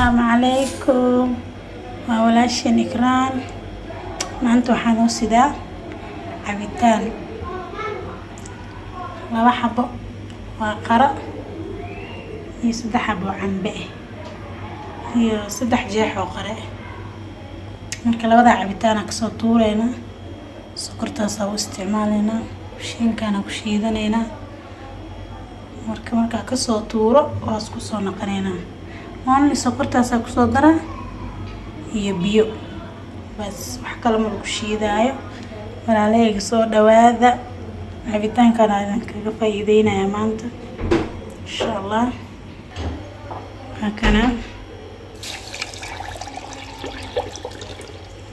السلام عليكم وولاشين إكران. ما أنتو حنوسدا عبيتان لaba xabo waa qara iyo 3 xabo cambe iyo 3 jeex oo qare marka labada cabitaan ka soo tuureena sokortaas oo isticmaalena shiinkana ku shiidanayna marka ka soo tuuro oo isku soo naqanayna waan sokortaas ku soo dara iyo biyo bas wax kale ma ku shiidaayo walaalahayga soo dhawaada cabitaankan aan kaga faa'iideynaa maanta insha Allah hakana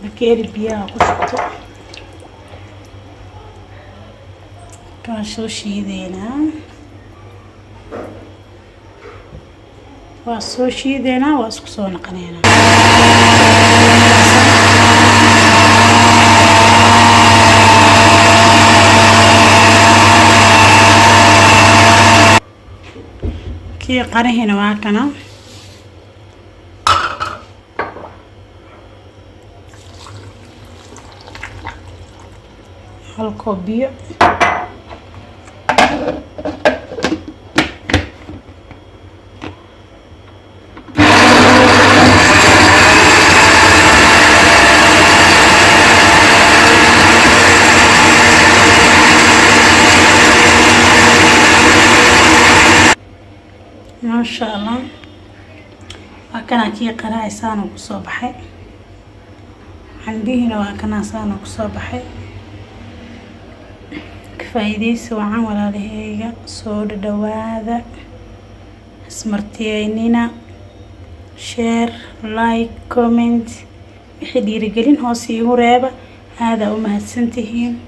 bakeeri biyaha ku shubto ka soo shiideynaa waa soo shiideynaa waa isku soo naqaneynaa كي قرهنا واكنا هالكوبية ما شاء الله وكان كي قراء سانو كصباحي عندي هنا وكان سانو كصباحي كفايدي سواعا ولا لهيجا صور دواذا اسمرتينينا شير لايك كومنت بحدي رجلين هو سيوريبا هذا وما هتسنتهين